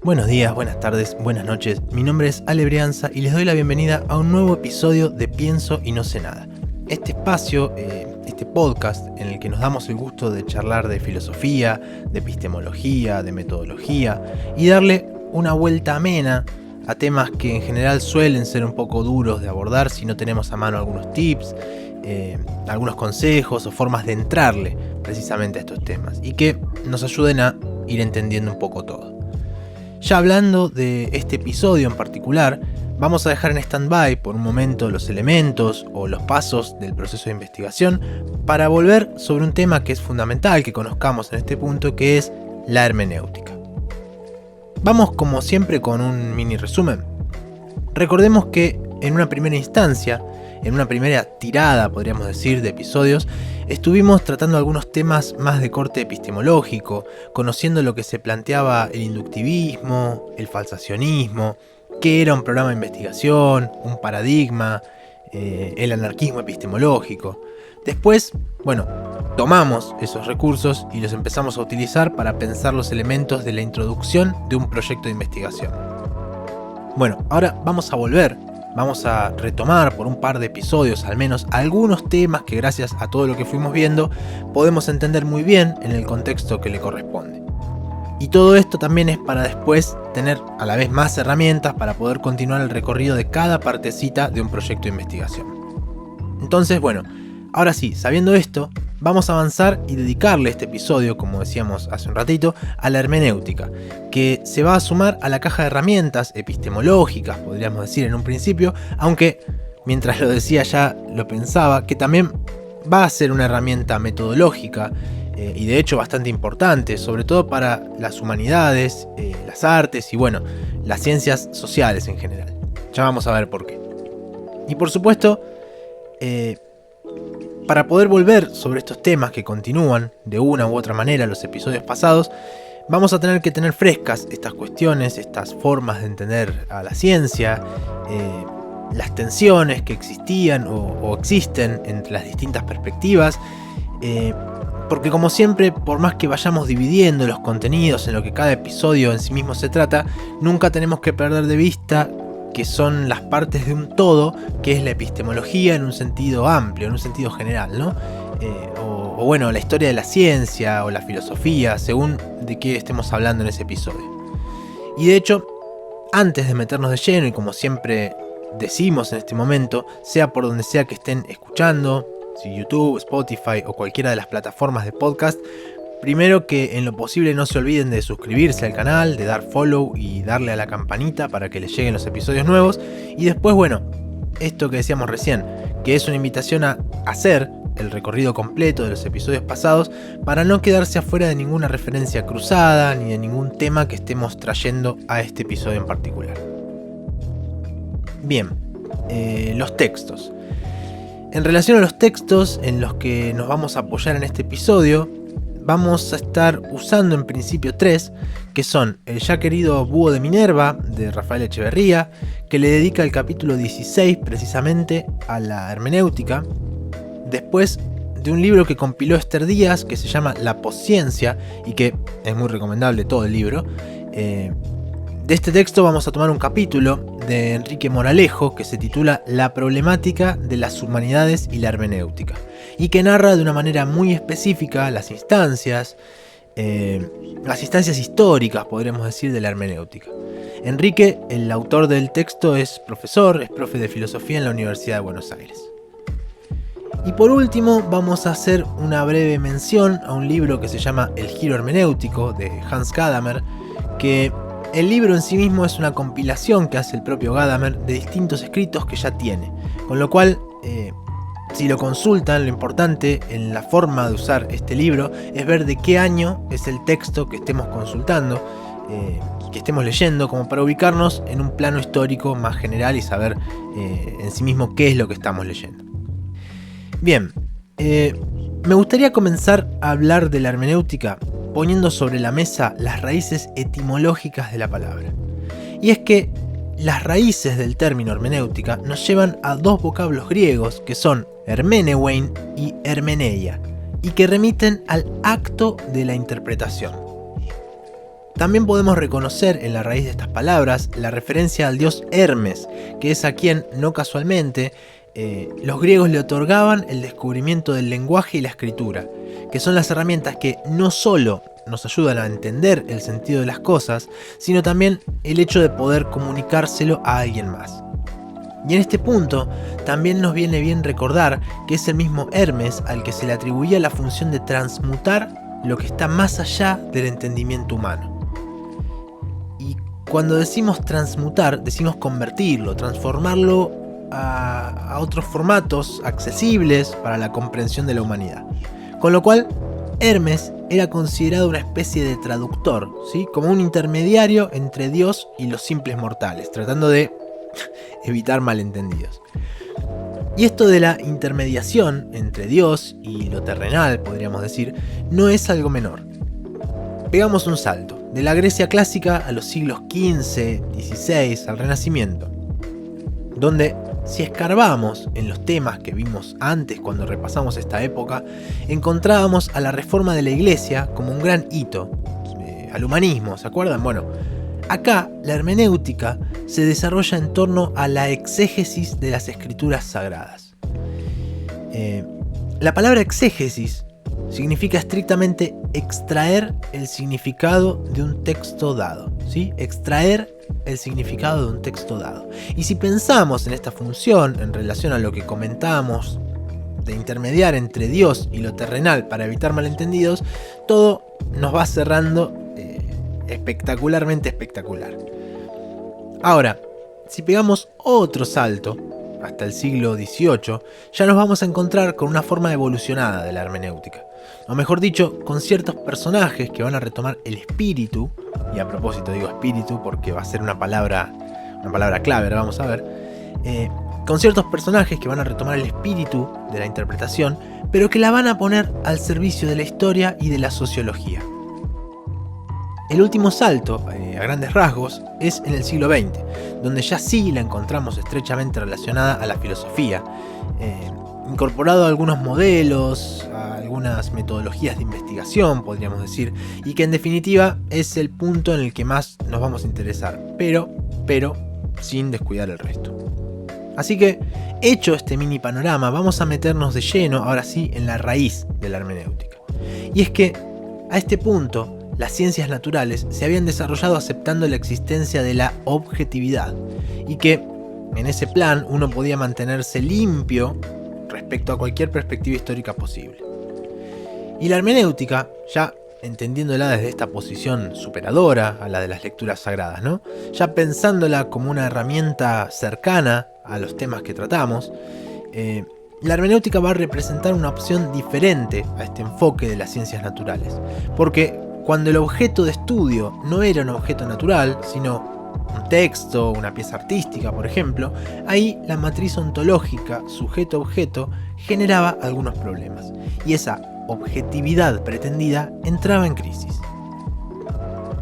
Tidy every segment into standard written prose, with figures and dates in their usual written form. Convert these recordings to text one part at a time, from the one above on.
Buenos días, buenas tardes, buenas noches. Mi nombre es Ale Brianza y les doy la bienvenida a un nuevo episodio de Pienso y no sé nada. Este espacio, este podcast en el que nos damos el gusto de charlar de filosofía, de epistemología, de metodología y darle una vuelta amena a temas que en general suelen ser un poco duros de abordar si no tenemos a mano algunos tips, algunos consejos o formas de entrarle precisamente a estos temas y que nos ayuden a ir entendiendo un poco todo. Ya hablando de este episodio en particular, vamos a dejar en stand-by por un momento los elementos o los pasos del proceso de investigación para volver sobre un tema que es fundamental que conozcamos en este punto, que es la hermenéutica. Vamos como siempre con un mini resumen. Recordemos que en una primera instancia, en una primera tirada, podríamos decir, de episodios, estuvimos tratando algunos temas más de corte epistemológico, conociendo lo que se planteaba el inductivismo, el falsacionismo, qué era un programa de investigación, un paradigma, el anarquismo epistemológico. Después, tomamos esos recursos y los empezamos a utilizar para pensar los elementos de la introducción de un proyecto de investigación. Ahora vamos a volver. Vamos a retomar por un par de episodios al menos algunos temas que gracias a todo lo que fuimos viendo podemos entender muy bien en el contexto que le corresponde. Y todo esto también es para después tener a la vez más herramientas para poder continuar el recorrido de cada partecita de un proyecto de investigación. Entonces, ahora sí, sabiendo esto, vamos a avanzar y dedicarle este episodio, como decíamos hace un ratito, a la hermenéutica, que se va a sumar a la caja de herramientas epistemológicas, podríamos decir en un principio, aunque mientras lo decía ya lo pensaba, que también va a ser una herramienta metodológica y de hecho bastante importante, sobre todo para las humanidades, las artes y las ciencias sociales en general. Ya vamos a ver por qué. Y por supuesto, para poder volver sobre estos temas que continúan de una u otra manera los episodios pasados, vamos a tener que tener frescas estas cuestiones, estas formas de entender a la ciencia, las tensiones que existían o existen entre las distintas perspectivas, porque como siempre, por más que vayamos dividiendo los contenidos en lo que cada episodio en sí mismo se trata, nunca tenemos que perder de vista que son las partes de un todo, que es la epistemología en un sentido amplio, en un sentido general, ¿no? La historia de la ciencia o la filosofía, según de qué estemos hablando en ese episodio. Y de hecho, antes de meternos de lleno, y como siempre decimos en este momento, sea por donde sea que estén escuchando, si YouTube, Spotify o cualquiera de las plataformas de podcast, primero que en lo posible no se olviden de suscribirse al canal, de dar follow y darle a la campanita para que les lleguen los episodios nuevos. Y después, esto que decíamos recién, que es una invitación a hacer el recorrido completo de los episodios pasados para no quedarse afuera de ninguna referencia cruzada ni de ningún tema que estemos trayendo a este episodio en particular. Bien, los textos. En relación a los textos en los que nos vamos a apoyar en este episodio, vamos a estar usando en principio 3, que son el ya querido Búho de Minerva, de Rafael Echeverría, que le dedica el capítulo 16 precisamente a la hermenéutica. Después de un libro que compiló Esther Díaz, que se llama La Posciencia, y que es muy recomendable todo el libro. De este texto vamos a tomar un capítulo de Enrique Moralejo que se titula La problemática de las humanidades y la hermenéutica, y que narra de una manera muy específica las instancias históricas, podríamos decir, de la hermenéutica. Enrique, el autor del texto, es profe de filosofía en la Universidad de Buenos Aires. Y por último vamos a hacer una breve mención a un libro que se llama El Giro Hermenéutico, de Hans Gadamer, que el libro en sí mismo es una compilación que hace el propio Gadamer de distintos escritos que ya tiene, con lo cual si lo consultan, lo importante en la forma de usar este libro es ver de qué año es el texto que estemos consultando, que estemos leyendo, como para ubicarnos en un plano histórico más general y saber en sí mismo qué es lo que estamos leyendo. Bien, me gustaría comenzar a hablar de la hermenéutica poniendo sobre la mesa las raíces etimológicas de la palabra. Y es que las raíces del término hermenéutica nos llevan a dos vocablos griegos que son hermenewein y hermeneia, y que remiten al acto de la interpretación. También podemos reconocer en la raíz de estas palabras la referencia al dios Hermes, que es a quien, no casualmente, los griegos le otorgaban el descubrimiento del lenguaje y la escritura, que son las herramientas que no solo nos ayudan a entender el sentido de las cosas, sino también el hecho de poder comunicárselo a alguien más. Y en este punto también nos viene bien recordar que es el mismo Hermes al que se le atribuía la función de transmutar lo que está más allá del entendimiento humano. Y cuando decimos transmutar, decimos convertirlo, transformarlo a otros formatos accesibles para la comprensión de la humanidad. Con lo cual, Hermes era considerado una especie de traductor, ¿sí? Como un intermediario entre Dios y los simples mortales, tratando de evitar malentendidos. Y esto de la intermediación entre Dios y lo terrenal, podríamos decir, no es algo menor. Pegamos un salto, de la Grecia clásica a los siglos XV, XVI, al Renacimiento, donde si escarbamos en los temas que vimos antes cuando repasamos esta época, encontrábamos a la reforma de la Iglesia como un gran hito, al humanismo, ¿se acuerdan? Bueno, acá la hermenéutica se desarrolla en torno a la exégesis de las escrituras sagradas. La palabra exégesis significa estrictamente extraer el significado de un texto dado, ¿sí? Extraer el significado de un texto dado. Y si pensamos en esta función en relación a lo que comentamos de intermediar entre Dios y lo terrenal para evitar malentendidos, todo nos va cerrando espectacularmente espectacular. Ahora, si pegamos otro salto hasta el siglo XVIII, ya nos vamos a encontrar con una forma evolucionada de la hermenéutica, o mejor dicho, con ciertos personajes que van a retomar el espíritu, y a propósito digo espíritu porque va a ser una palabra clave, ahora vamos a ver, con ciertos personajes que van a retomar el espíritu de la interpretación, pero que la van a poner al servicio de la historia y de la sociología. El último salto, a grandes rasgos, es en el siglo XX, donde ya sí la encontramos estrechamente relacionada a la filosofía, incorporado a algunos modelos, a algunas metodologías de investigación, podríamos decir, y que en definitiva es el punto en el que más nos vamos a interesar, pero sin descuidar el resto. Así que, hecho este mini panorama, vamos a meternos de lleno, ahora sí, en la raíz de la hermenéutica. Y es que, a este punto, las ciencias naturales se habían desarrollado aceptando la existencia de la objetividad, y que, en ese plan, uno podía mantenerse limpio respecto a cualquier perspectiva histórica posible. Y la hermenéutica, ya entendiéndola desde esta posición superadora a la de las lecturas sagradas, ¿no? Ya pensándola como una herramienta cercana a los temas que tratamos, la hermenéutica va a representar una opción diferente a este enfoque de las ciencias naturales, porque cuando el objeto de estudio no era un objeto natural, sino un texto, una pieza artística, por ejemplo, ahí la matriz ontológica sujeto-objeto generaba algunos problemas, y esa objetividad pretendida entraba en crisis.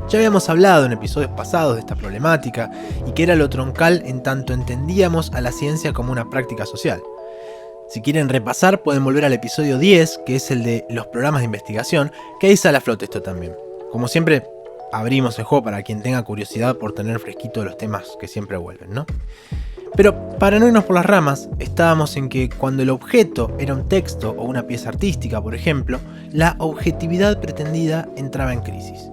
Ya habíamos hablado en episodios pasados de esta problemática y que era lo troncal en tanto entendíamos a la ciencia como una práctica social. Si quieren repasar pueden volver al episodio 10, que es el de los programas de investigación, que ahí sale a flote esto también. Como siempre, abrimos el juego para quien tenga curiosidad por tener fresquito los temas que siempre vuelven, ¿no? Pero para no irnos por las ramas, estábamos en que cuando el objeto era un texto o una pieza artística, por ejemplo, la objetividad pretendida entraba en crisis.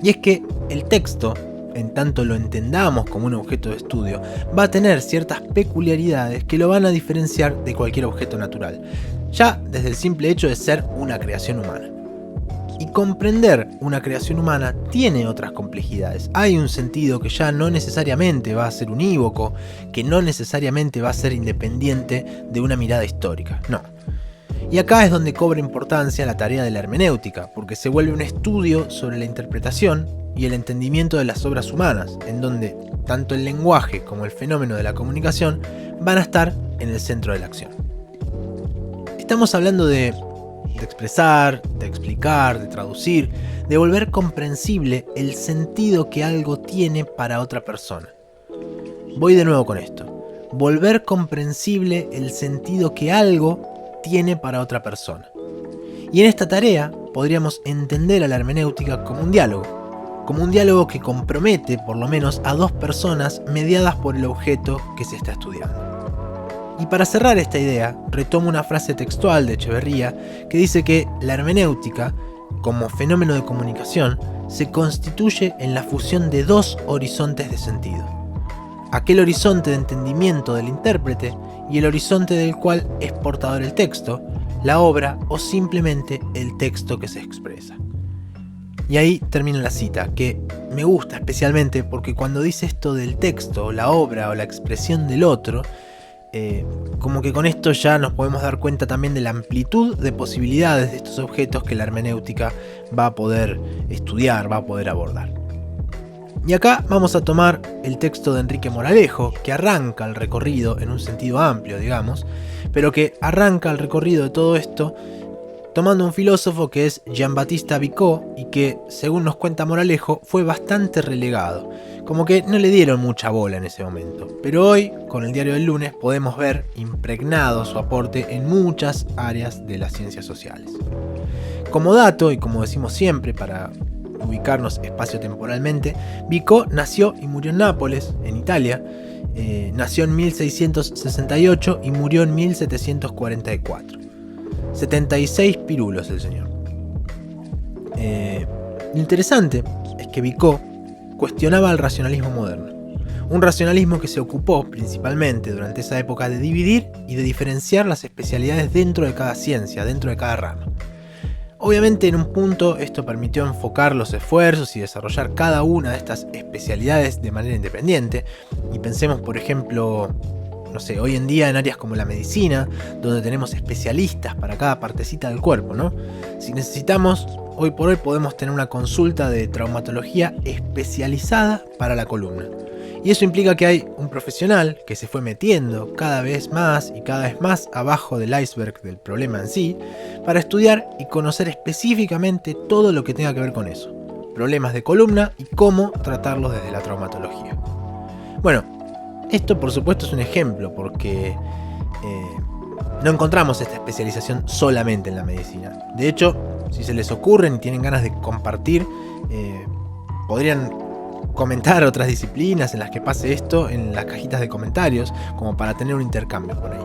Y es que el texto, en tanto lo entendamos como un objeto de estudio, va a tener ciertas peculiaridades que lo van a diferenciar de cualquier objeto natural, ya desde el simple hecho de ser una creación humana. Y comprender una creación humana tiene otras complejidades. Hay un sentido que ya no necesariamente va a ser unívoco, que no necesariamente va a ser independiente de una mirada histórica, no. Y acá es donde cobra importancia la tarea de la hermenéutica, porque se vuelve un estudio sobre la interpretación y el entendimiento de las obras humanas, en donde tanto el lenguaje como el fenómeno de la comunicación van a estar en el centro de la acción. Estamos hablando de expresar, de explicar, de traducir, de volver comprensible el sentido que algo tiene para otra persona. Voy de nuevo con esto. Volver comprensible el sentido que algo tiene para otra persona. Y en esta tarea podríamos entender a la hermenéutica como un diálogo, como un diálogo que compromete por lo menos a dos personas mediadas por el objeto que se está estudiando. Y para cerrar esta idea, retomo una frase textual de Echeverría que dice que la hermenéutica, como fenómeno de comunicación, se constituye en la fusión de dos horizontes de sentido. Aquel horizonte de entendimiento del intérprete y el horizonte del cual es portador el texto, la obra o simplemente el texto que se expresa. Y ahí termina la cita, que me gusta especialmente porque cuando dice esto del texto, la obra o la expresión del otro, como que con esto ya nos podemos dar cuenta también de la amplitud de posibilidades de estos objetos que la hermenéutica va a poder estudiar, va a poder abordar. Y acá vamos a tomar el texto de Enrique Moralejo, que arranca el recorrido en un sentido amplio, digamos, pero que arranca el recorrido de todo esto tomando un filósofo que es Jean-Baptiste Vico y que, según nos cuenta Moralejo, fue bastante relegado, como que no le dieron mucha bola en ese momento. Pero hoy, con el diario del lunes, podemos ver impregnado su aporte en muchas áreas de las ciencias sociales. Como dato, y como decimos siempre para ubicarnos espacio-temporalmente, Vico nació y murió en Nápoles, en Italia. Nació en 1668 y murió en 1744. 76 pirulos el señor. Lo interesante es que Vico cuestionaba el racionalismo moderno. Un racionalismo que se ocupó principalmente durante esa época de dividir y de diferenciar las especialidades dentro de cada ciencia, dentro de cada rama. Obviamente en un punto esto permitió enfocar los esfuerzos y desarrollar cada una de estas especialidades de manera independiente. Y pensemos por ejemplo, no sé, hoy en día en áreas como la medicina, donde tenemos especialistas para cada partecita del cuerpo, ¿no? Si necesitamos, hoy por hoy podemos tener una consulta de traumatología especializada para la columna. Y eso implica que hay un profesional que se fue metiendo cada vez más y cada vez más abajo del iceberg del problema en sí, para estudiar y conocer específicamente todo lo que tenga que ver con eso. Problemas de columna y cómo tratarlos desde la traumatología. Bueno, esto por supuesto es un ejemplo porque no encontramos esta especialización solamente en la medicina. De hecho, si se les ocurren y tienen ganas de compartir, podrían comentar otras disciplinas en las que pase esto en las cajitas de comentarios, como para tener un intercambio por ahí.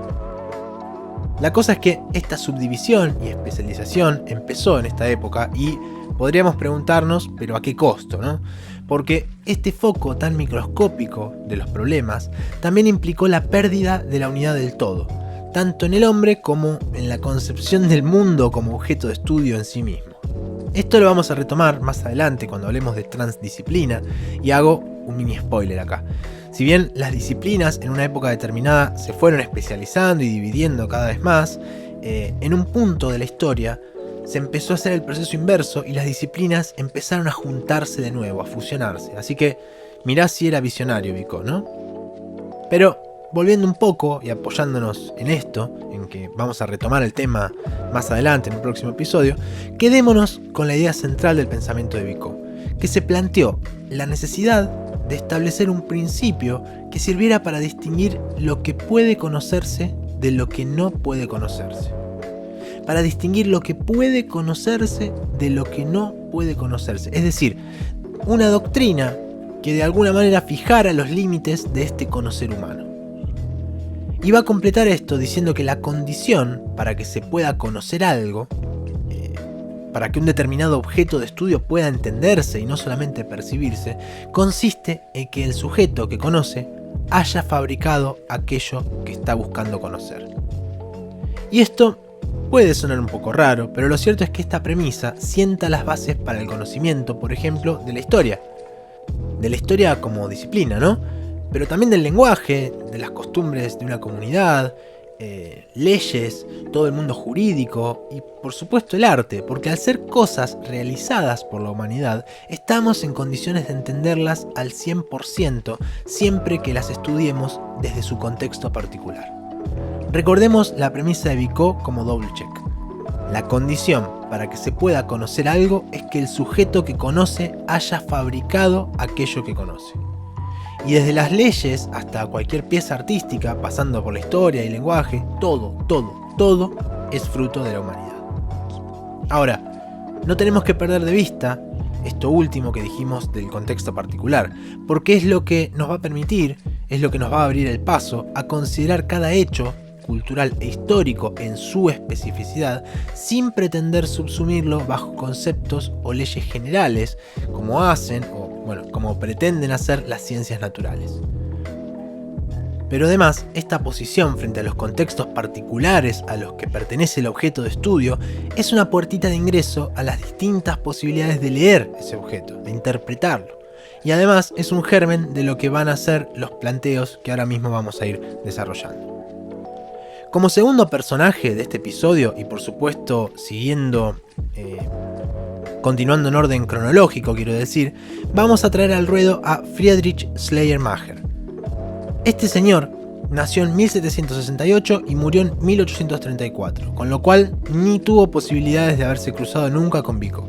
La cosa es que esta subdivisión y especialización empezó en esta época y podríamos preguntarnos, pero ¿a qué costo, no? Porque este foco tan microscópico de los problemas también implicó la pérdida de la unidad del todo, tanto en el hombre como en la concepción del mundo como objeto de estudio en sí mismo. Esto lo vamos a retomar más adelante cuando hablemos de transdisciplina y hago un mini spoiler acá. Si bien las disciplinas en una época determinada se fueron especializando y dividiendo cada vez más, en un punto de la historia se empezó a hacer el proceso inverso y las disciplinas empezaron a juntarse de nuevo, a fusionarse. Así que mirá si era visionario Vico, ¿no? Pero volviendo un poco y apoyándonos en esto, en que vamos a retomar el tema más adelante en un próximo episodio, quedémonos con la idea central del pensamiento de Vico, que se planteó la necesidad de establecer un principio que sirviera para distinguir lo que puede conocerse de lo que no puede conocerse. Para distinguir lo que puede conocerse de lo que no puede conocerse. Es decir, una doctrina que de alguna manera fijara los límites de este conocer humano. Y va a completar esto diciendo que la condición para que se pueda conocer algo, para que un determinado objeto de estudio pueda entenderse y no solamente percibirse, consiste en que el sujeto que conoce haya fabricado aquello que está buscando conocer. Y esto puede sonar un poco raro, pero lo cierto es que esta premisa sienta las bases para el conocimiento, por ejemplo, de la historia. De la historia como disciplina, ¿no? Pero también del lenguaje, de las costumbres de una comunidad, leyes, todo el mundo jurídico y por supuesto el arte, porque al ser cosas realizadas por la humanidad, estamos en condiciones de entenderlas al 100% siempre que las estudiemos desde su contexto particular. Recordemos la premisa de Vico como double check. La condición para que se pueda conocer algo es que el sujeto que conoce haya fabricado aquello que conoce. Y desde las leyes hasta cualquier pieza artística, pasando por la historia y el lenguaje, todo es fruto de la humanidad. Ahora, no tenemos que perder de vista esto último que dijimos del contexto particular, porque es lo que nos va a permitir, es lo que nos va a abrir el paso a considerar cada hecho cultural e histórico en su especificidad sin pretender subsumirlo bajo conceptos o leyes generales como hacen como pretenden hacer las ciencias naturales. Pero además, esta posición frente a los contextos particulares a los que pertenece el objeto de estudio es una puertita de ingreso a las distintas posibilidades de leer ese objeto, de interpretarlo. Y además es un germen de lo que van a ser los planteos que ahora mismo vamos a ir desarrollando. Como segundo personaje de este episodio, y por supuesto continuando en orden cronológico, quiero decir, vamos a traer al ruedo a Friedrich Schleiermacher. Este señor nació en 1768 y murió en 1834, con lo cual ni tuvo posibilidades de haberse cruzado nunca con Vico.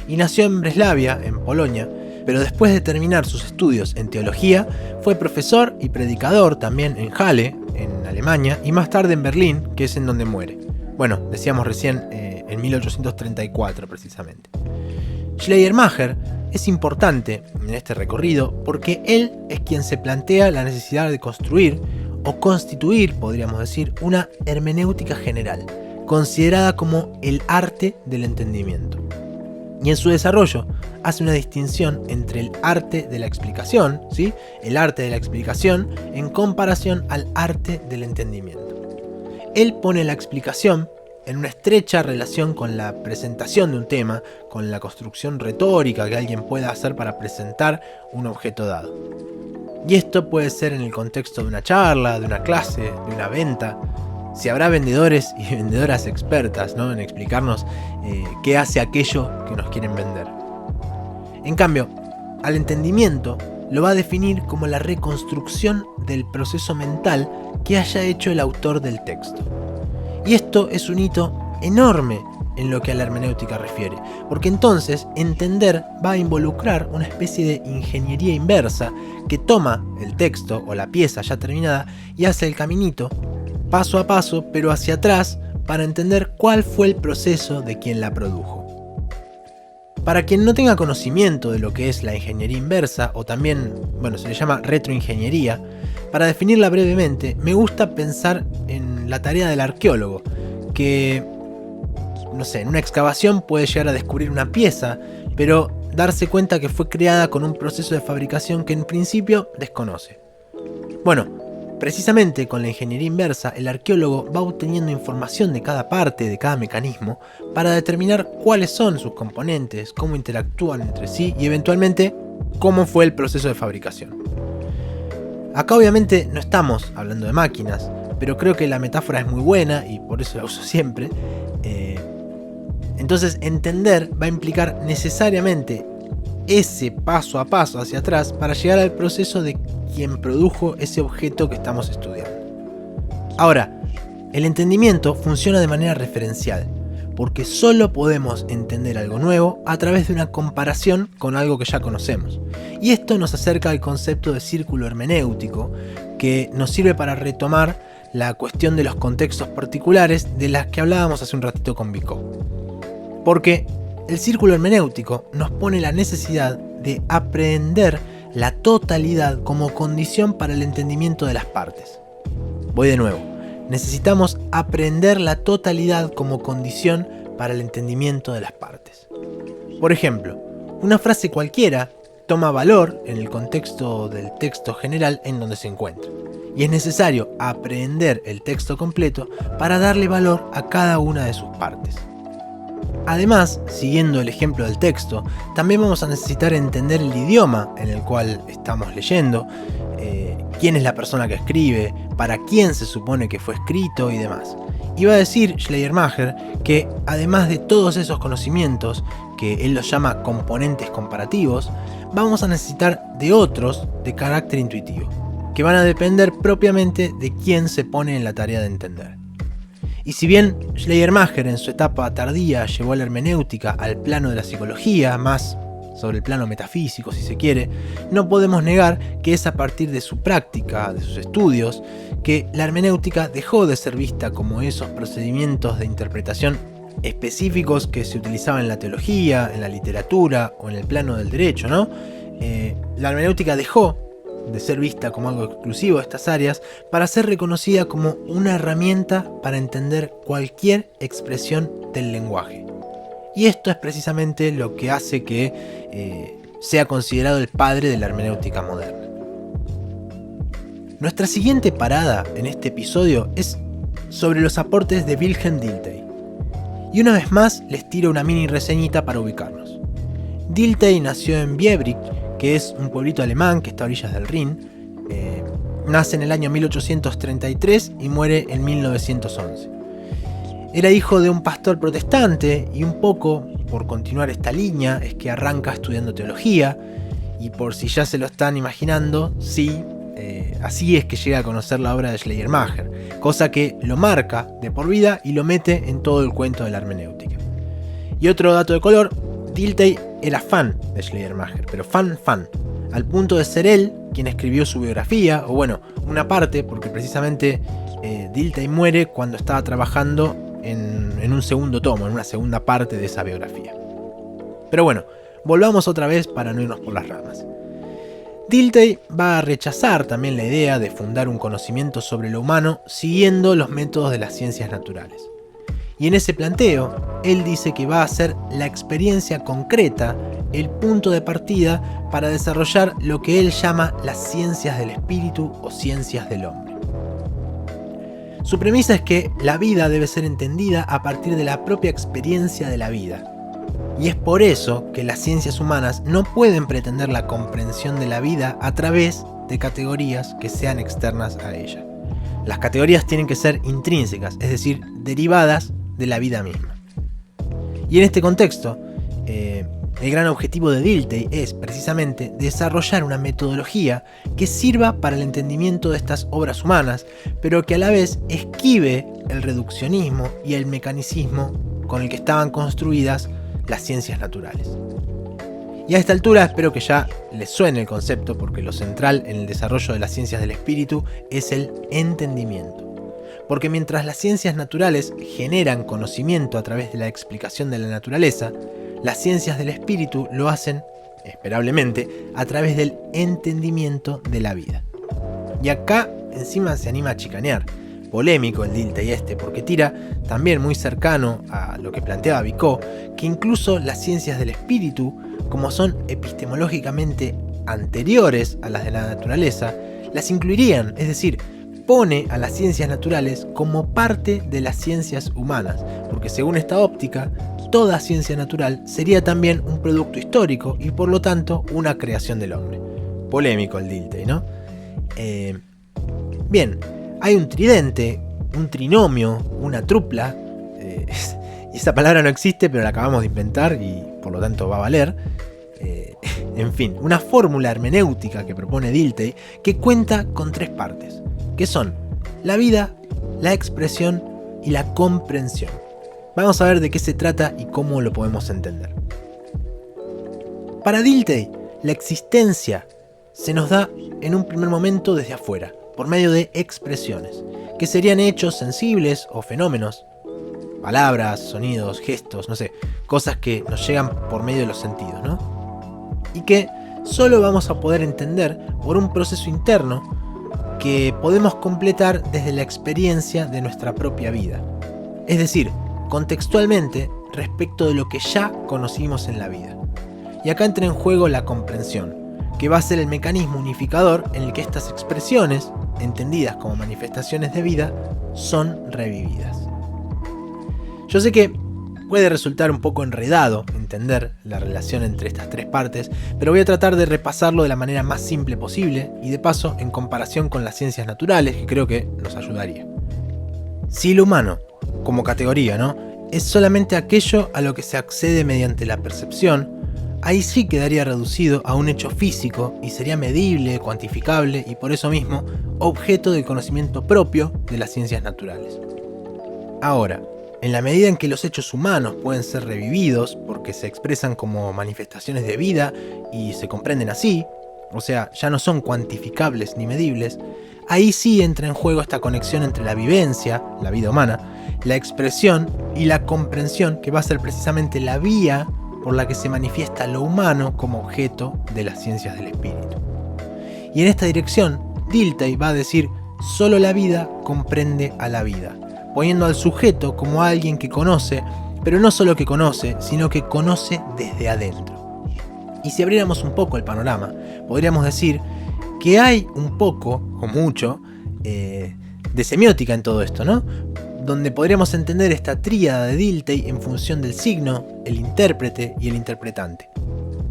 Y nació en Breslavia, en Polonia, pero después de terminar sus estudios en teología, fue profesor y predicador también en Halle, en Alemania, y más tarde en Berlín, que es en donde muere. Bueno, decíamos recién en 1834 precisamente. Schleiermacher es importante en este recorrido porque él es quien se plantea la necesidad de construir o constituir, podríamos decir, una hermenéutica general, considerada como el arte del entendimiento. Y en su desarrollo hace una distinción entre el arte de la explicación, ¿sí? El arte de la explicación en comparación al arte del entendimiento. Él pone la explicación en una estrecha relación con la presentación de un tema, con la construcción retórica que alguien pueda hacer para presentar un objeto dado. Y esto puede ser en el contexto de una charla, de una clase, de una venta. Si habrá vendedores y vendedoras expertas, ¿no?, en explicarnos qué hace aquello que nos quieren vender. En cambio, al entendimiento lo va a definir como la reconstrucción del proceso mental que haya hecho el autor del texto. Y esto es un hito enorme en lo que a la hermenéutica refiere, porque entonces entender va a involucrar una especie de ingeniería inversa que toma el texto o la pieza ya terminada y hace el caminito paso a paso, pero hacia atrás, para entender cuál fue el proceso de quien la produjo. Para quien no tenga conocimiento de lo que es la ingeniería inversa, o también, se le llama retroingeniería, para definirla brevemente, me gusta pensar en la tarea del arqueólogo, que, en una excavación puede llegar a descubrir una pieza, pero darse cuenta que fue creada con un proceso de fabricación que en principio desconoce. Precisamente con la ingeniería inversa, el arqueólogo va obteniendo información de cada parte, de cada mecanismo, para determinar cuáles son sus componentes, cómo interactúan entre sí y eventualmente cómo fue el proceso de fabricación. Acá obviamente no estamos hablando de máquinas, pero creo que la metáfora es muy buena y por eso la uso siempre. Entonces entender va a implicar necesariamente ese paso a paso hacia atrás para llegar al proceso de quien produjo ese objeto que estamos estudiando. Ahora, el entendimiento funciona de manera referencial, porque solo podemos entender algo nuevo a través de una comparación con algo que ya conocemos. Y esto nos acerca al concepto de círculo hermenéutico, que nos sirve para retomar la cuestión de los contextos particulares de las que hablábamos hace un ratito con Vico. Porque el círculo hermenéutico nos pone la necesidad de aprehender la totalidad como condición para el entendimiento de las partes. Voy de nuevo. Necesitamos aprender la totalidad como condición para el entendimiento de las partes. Por ejemplo, una frase cualquiera toma valor en el contexto del texto general en donde se encuentra. Y es necesario aprender el texto completo para darle valor a cada una de sus partes. Además, siguiendo el ejemplo del texto, también vamos a necesitar entender el idioma en el cual estamos leyendo, quién es la persona que escribe, para quién se supone que fue escrito y demás. Y va a decir Schleiermacher que además de todos esos conocimientos, que él los llama componentes comparativos, vamos a necesitar de otros de carácter intuitivo, que van a depender propiamente de quién se pone en la tarea de entender. Y si bien Schleiermacher en su etapa tardía llevó la hermenéutica al plano de la psicología, más sobre el plano metafísico si se quiere, no podemos negar que es a partir de su práctica, de sus estudios, que la hermenéutica dejó de ser vista como esos procedimientos de interpretación específicos que se utilizaban en la teología, en la literatura o en el plano del derecho, ¿no? La hermenéutica dejó de ser vista como algo exclusivo de estas áreas para ser reconocida como una herramienta para entender cualquier expresión del lenguaje. Y esto es precisamente lo que hace que sea considerado el padre de la hermenéutica moderna. Nuestra siguiente parada en este episodio es sobre los aportes de Wilhelm Dilthey. Y una vez más les tiro una mini reseñita para ubicarnos. Dilthey nació en Biebrich, que es un pueblito alemán que está a orillas del Rin. Nace en el año 1833 y muere en 1911. Era hijo de un pastor protestante y un poco, por continuar esta línea, es que arranca estudiando teología, y por si ya se lo están imaginando, sí, así es que llega a conocer la obra de Schleiermacher, cosa que lo marca de por vida y lo mete en todo el cuento de la hermenéutica. Y otro dato de color, Dilthey era fan de Schleiermacher, pero fan, al punto de ser él quien escribió su biografía, o bueno, una parte, porque precisamente Dilthey muere cuando estaba trabajando en un segundo tomo, en una segunda parte de esa biografía. Pero bueno, volvamos otra vez para no irnos por las ramas. Dilthey va a rechazar también la idea de fundar un conocimiento sobre lo humano siguiendo los métodos de las ciencias naturales. Y en ese planteo, él dice que va a ser la experiencia concreta el punto de partida para desarrollar lo que él llama las ciencias del espíritu o ciencias del hombre. Su premisa es que la vida debe ser entendida a partir de la propia experiencia de la vida. Y es por eso que las ciencias humanas no pueden pretender la comprensión de la vida a través de categorías que sean externas a ella. Las categorías tienen que ser intrínsecas, es decir, derivadas de la vida misma. Y en este contexto, el gran objetivo de Dilthey es precisamente desarrollar una metodología que sirva para el entendimiento de estas obras humanas, pero que a la vez esquive el reduccionismo y el mecanicismo con el que estaban construidas las ciencias naturales. Y a esta altura espero que ya les suene el concepto, porque lo central en el desarrollo de las ciencias del espíritu es el entendimiento. Porque mientras las ciencias naturales generan conocimiento a través de la explicación de la naturaleza, las ciencias del espíritu lo hacen, esperablemente, a través del entendimiento de la vida. Y acá encima se anima a chicanear. Polémico el Dilthey porque tira, también muy cercano a lo que planteaba Vico, que incluso las ciencias del espíritu, como son epistemológicamente anteriores a las de la naturaleza, las incluirían, es decir, pone a las ciencias naturales como parte de las ciencias humanas, porque según esta óptica, toda ciencia natural sería también un producto histórico y por lo tanto una creación del hombre. Polémico el Dilthey, ¿no? Bien, hay un tridente, un trinomio, una trupla, y esa palabra no existe, pero la acabamos de inventar y por lo tanto va a valer. En fin, una fórmula hermenéutica que propone Dilthey que cuenta con tres partes, que son la vida, la expresión y la comprensión. Vamos a ver de qué se trata y cómo lo podemos entender. Para Dilthey, la existencia se nos da en un primer momento desde afuera, por medio de expresiones, que serían hechos sensibles o fenómenos, palabras, sonidos, gestos, no sé, cosas que nos llegan por medio de los sentidos, ¿no? Y que solo vamos a poder entender por un proceso interno que podemos completar desde la experiencia de nuestra propia vida. Es decir, contextualmente respecto de lo que ya conocimos en la vida. Y acá entra en juego la comprensión, que va a ser el mecanismo unificador en el que estas expresiones, entendidas como manifestaciones de vida, son revividas. Yo sé que puede resultar un poco enredado entender la relación entre estas tres partes, pero voy a tratar de repasarlo de la manera más simple posible y de paso en comparación con las ciencias naturales, que creo que nos ayudaría. Si lo humano, como categoría, ¿no?, es solamente aquello a lo que se accede mediante la percepción, ahí sí quedaría reducido a un hecho físico y sería medible, cuantificable y por eso mismo objeto del conocimiento propio de las ciencias naturales. Ahora, en la medida en que los hechos humanos pueden ser revividos porque se expresan como manifestaciones de vida y se comprenden así, o sea, ya no son cuantificables ni medibles, ahí sí entra en juego esta conexión entre la vivencia, la vida humana, la expresión y la comprensión, que va a ser precisamente la vía por la que se manifiesta lo humano como objeto de las ciencias del espíritu. Y en esta dirección, Dilthey va a decir: solo la vida comprende a la vida, poniendo al sujeto como alguien que conoce, pero no solo que conoce, sino que conoce desde adentro. Y si abriéramos un poco el panorama, podríamos decir que hay un poco, o mucho, de semiótica en todo esto, ¿no? Donde podríamos entender esta tríada de Dilthey en función del signo, el intérprete y el interpretante.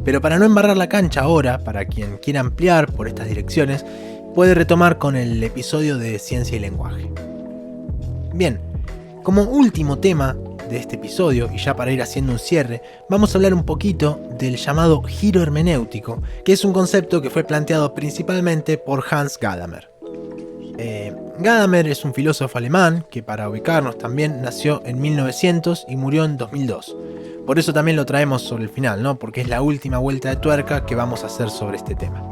Pero para no embarrar la cancha ahora, para quien quiera ampliar por estas direcciones, puede retomar con el episodio de Ciencia y Lenguaje. Bien, como último tema de este episodio, y ya para ir haciendo un cierre, vamos a hablar un poquito del llamado giro hermenéutico, que es un concepto que fue planteado principalmente por Hans Gadamer. Gadamer es un filósofo alemán que, para ubicarnos también, nació en 1900 y murió en 2002. Por eso también lo traemos sobre el final, ¿no? Porque es la última vuelta de tuerca que vamos a hacer sobre este tema.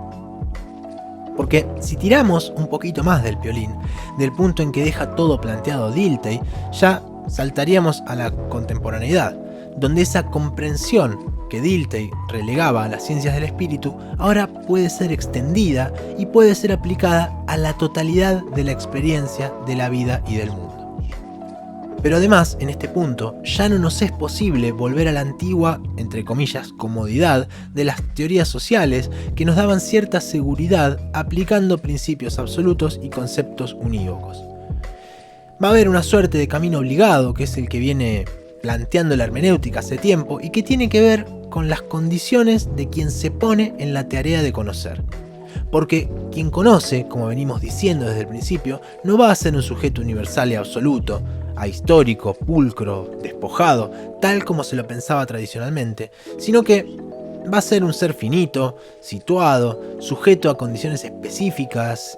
Porque si tiramos un poquito más del piolín, del punto en que deja todo planteado Dilthey, ya saltaríamos a la contemporaneidad, donde esa comprensión que Dilthey relegaba a las ciencias del espíritu ahora puede ser extendida y puede ser aplicada a la totalidad de la experiencia de la vida y del mundo. Pero además, en este punto, ya no nos es posible volver a la antigua, entre comillas, comodidad de las teorías sociales que nos daban cierta seguridad aplicando principios absolutos y conceptos unívocos. Va a haber una suerte de camino obligado, que es el que viene planteando la hermenéutica hace tiempo y que tiene que ver con las condiciones de quien se pone en la tarea de conocer. Porque quien conoce, como venimos diciendo desde el principio, no va a ser un sujeto universal y absoluto, ahistórico, pulcro, despojado, tal como se lo pensaba tradicionalmente, sino que va a ser un ser finito, situado, sujeto a condiciones específicas,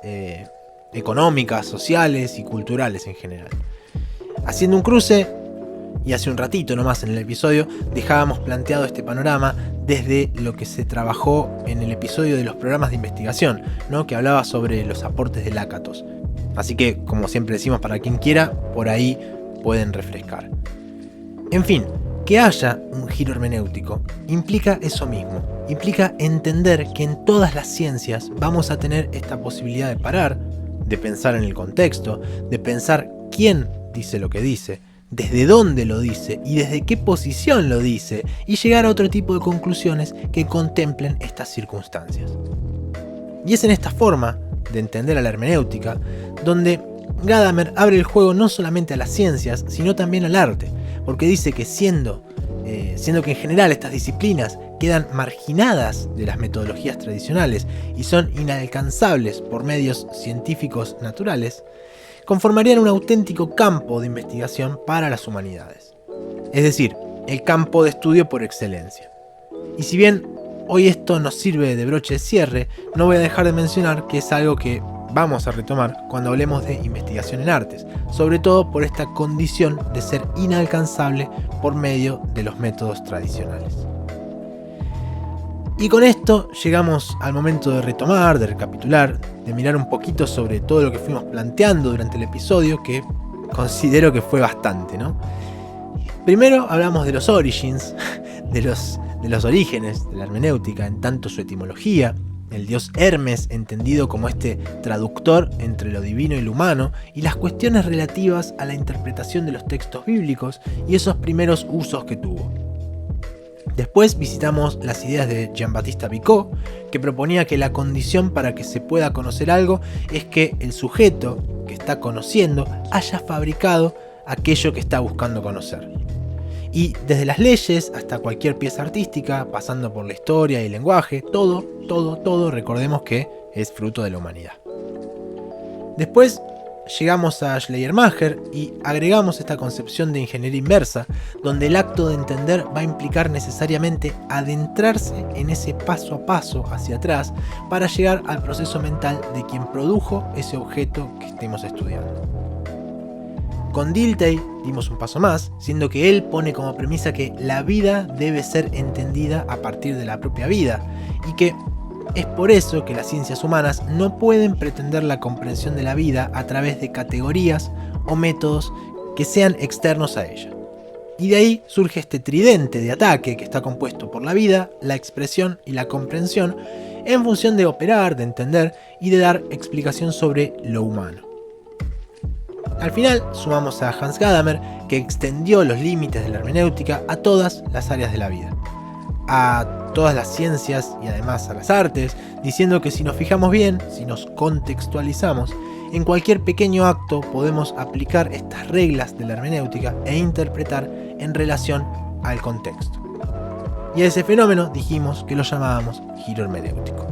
económicas, sociales y culturales en general. Haciendo un cruce, y hace un ratito nomás en el episodio dejábamos planteado este panorama desde lo que se trabajó en el episodio de los programas de investigación, ¿no? Que hablaba sobre los aportes de Lakatos. Así que, como siempre decimos, para quien quiera, por ahí pueden refrescar. En fin, que haya un giro hermenéutico implica eso mismo, implica entender que en todas las ciencias vamos a tener esta posibilidad de parar, de pensar en el contexto, de pensar quién dice lo que dice, desde dónde lo dice y desde qué posición lo dice, y llegar a otro tipo de conclusiones que contemplen estas circunstancias. Y es en esta forma de entender a la hermenéutica donde Gadamer abre el juego no solamente a las ciencias, sino también al arte, porque dice que siendo que en general estas disciplinas quedan marginadas de las metodologías tradicionales y son inalcanzables por medios científicos naturales, conformarían un auténtico campo de investigación para las humanidades. Es decir, el campo de estudio por excelencia. Y si bien hoy esto nos sirve de broche de cierre, no voy a dejar de mencionar que es algo que vamos a retomar cuando hablemos de investigación en artes, sobre todo por esta condición de ser inalcanzable por medio de los métodos tradicionales. Y con esto llegamos al momento de retomar, de recapitular, de mirar un poquito sobre todo lo que fuimos planteando durante el episodio, que considero que fue bastante, ¿no? Primero hablamos de los origins, de los orígenes de la hermenéutica, en tanto su etimología, el dios Hermes entendido como este traductor entre lo divino y lo humano, y las cuestiones relativas a la interpretación de los textos bíblicos y esos primeros usos que tuvo. Después visitamos las ideas de Jean-Baptiste Picot, que proponía que la condición para que se pueda conocer algo es que el sujeto que está conociendo haya fabricado aquello que está buscando conocer. Y desde las leyes hasta cualquier pieza artística, pasando por la historia y el lenguaje, todo, recordemos que es fruto de la humanidad. Después llegamos a Schleiermacher y agregamos esta concepción de ingeniería inversa, donde el acto de entender va a implicar necesariamente adentrarse en ese paso a paso hacia atrás para llegar al proceso mental de quien produjo ese objeto que estemos estudiando. Con Dilthey dimos un paso más, siendo que él pone como premisa que la vida debe ser entendida a partir de la propia vida, y que es por eso que las ciencias humanas no pueden pretender la comprensión de la vida a través de categorías o métodos que sean externos a ella. Y de ahí surge este tridente de ataque que está compuesto por la vida, la expresión y la comprensión, en función de operar, de entender y de dar explicación sobre lo humano. Al final sumamos a Hans Gadamer, que extendió los límites de la hermenéutica a todas las áreas de la vida, a todas las ciencias y además a las artes, diciendo que si nos fijamos bien, si nos contextualizamos, en cualquier pequeño acto podemos aplicar estas reglas de la hermenéutica e interpretar en relación al contexto. Y a ese fenómeno dijimos que lo llamábamos giro hermenéutico.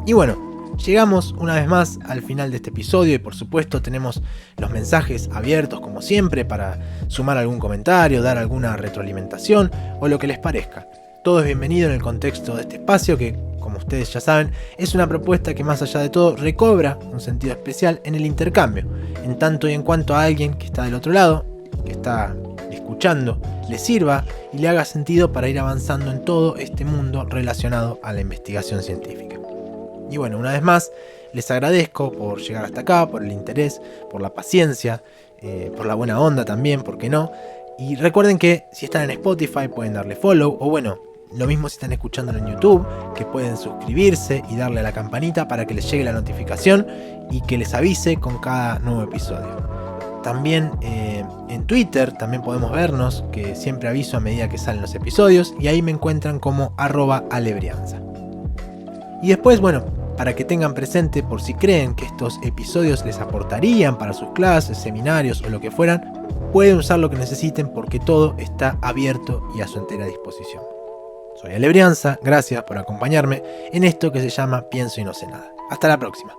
Y bueno, llegamos una vez más al final de este episodio y por supuesto tenemos los mensajes abiertos como siempre para sumar algún comentario, dar alguna retroalimentación o lo que les parezca. Todo es bienvenido en el contexto de este espacio que, como ustedes ya saben, es una propuesta que más allá de todo recobra un sentido especial en el intercambio, en tanto y en cuanto a alguien que está del otro lado, que está escuchando, le sirva y le haga sentido para ir avanzando en todo este mundo relacionado a la investigación científica. Y bueno, una vez más, les agradezco por llegar hasta acá, por el interés, por la paciencia, por la buena onda también, ¿por qué no? Y recuerden que si están en Spotify pueden darle follow, o bueno, lo mismo si están escuchándolo en YouTube, que pueden suscribirse y darle a la campanita para que les llegue la notificación y que les avise con cada nuevo episodio. También en Twitter también podemos vernos, que siempre aviso a medida que salen los episodios, y ahí me encuentran como @alebrianza. Y después, bueno, para que tengan presente por si creen que estos episodios les aportarían para sus clases, seminarios o lo que fueran, pueden usar lo que necesiten porque todo está abierto y a su entera disposición. Soy Alebrianza, gracias por acompañarme en esto que se llama Pienso y no sé nada. Hasta la próxima.